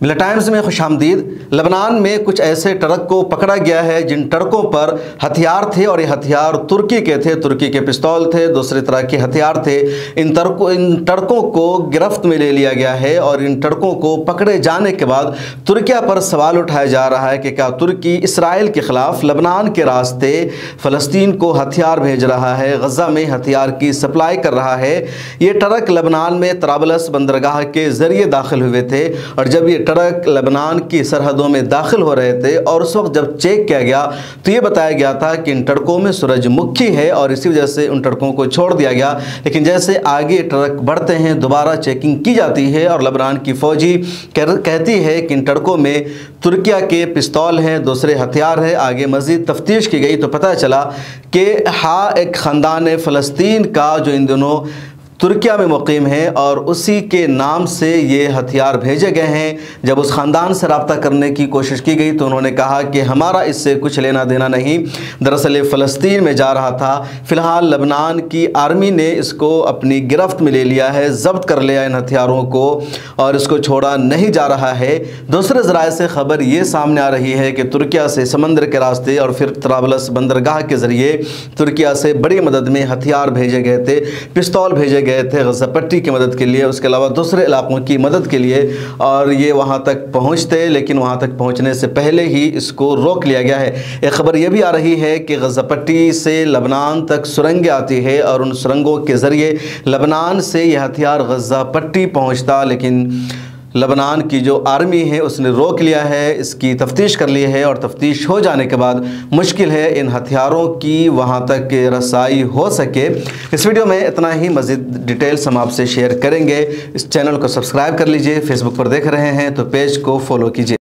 मिला टाइम्स में खुश आमदीद। लबनान में कुछ ऐसे ट्रक को पकड़ा गया है जिन ट्रकों पर हथियार थे और ये हथियार तुर्की के थे। तुर्की के पिस्तौल थे, दूसरे तरह के हथियार थे। इन ट्रकों को गिरफ्त में ले लिया गया है और इन ट्रकों को पकड़े जाने के बाद तुर्की पर सवाल उठाया जा रहा है कि क्या तुर्की इसराइल के ख़िलाफ़ लबनान के रास्ते फ़लस्तीन को हथियार भेज रहा है, गज़ा में हथियार की सप्लाई कर रहा है। ये ट्रक लबनान में तराबलस बंदरगाह के ज़रिए दाखिल हुए थे और जब ये ट्रक लबनान की सरहदों में दाखिल हो रहे थे और उस वक्त जब चेक किया गया तो ये बताया गया था कि इन ट्रकों में सूरजमुखी है और इसी वजह से उन ट्रकों को छोड़ दिया गया। लेकिन जैसे आगे ट्रक बढ़ते हैं दोबारा चेकिंग की जाती है और लबनान की फ़ौजी कहती है कि इन ट्रकों में तुर्किया के पिस्तौल हैं, दूसरे हथियार हैं। आगे मज़ीद तफ्तीश की गई तो पता चला कि हाँ, एक ख़ानदान फ़लस्तीन का जो इन दिनों तुर्किया में मुक़ीम है और उसी के नाम से ये हथियार भेजे गए हैं। जब उस ख़ानदान से रब्ता करने की कोशिश की गई तो उन्होंने कहा कि हमारा इससे कुछ लेना देना नहीं, दरअसल ये फ़लस्तीन में जा रहा था। फ़िलहाल लबनान की आर्मी ने इसको अपनी गिरफ्त में ले लिया है, ज़ब्त कर लिया इन हथियारों को और इसको छोड़ा नहीं जा रहा है। दूसरे ज़राए से ख़बर ये सामने आ रही है कि तुर्किया से समंदर के रास्ते और फिर तराबलस बंदरगाह के ज़रिए तुर्किया से बड़ी मदद में हथियार भेजे गए थे, पिस्तौल भेजे गए थे गज़ा पट्टी की मदद के लिए, उसके अलावा दूसरे इलाकों की मदद के लिए। और ये वहाँ तक पहुँचते लेकिन वहाँ तक पहुँचने से पहले ही इसको रोक लिया गया है। एक ख़बर ये भी आ रही है कि गज़ा पट्टी से लबनान तक सुरंगें आती है और उन सुरंगों के ज़रिए लबनान से यह हथियार गज़ा पट्टी पहुँचता, लेकिन लबनान की जो आर्मी है उसने रोक लिया है, इसकी तफ्तीश कर ली है और तफ्तीश हो जाने के बाद मुश्किल है इन हथियारों की वहां तक रसाई हो सके। इस वीडियो में इतना ही, मज़ीद डिटेल्स हम आपसे शेयर करेंगे। इस चैनल को सब्सक्राइब कर लीजिए, फेसबुक पर देख रहे हैं तो पेज को फॉलो कीजिए।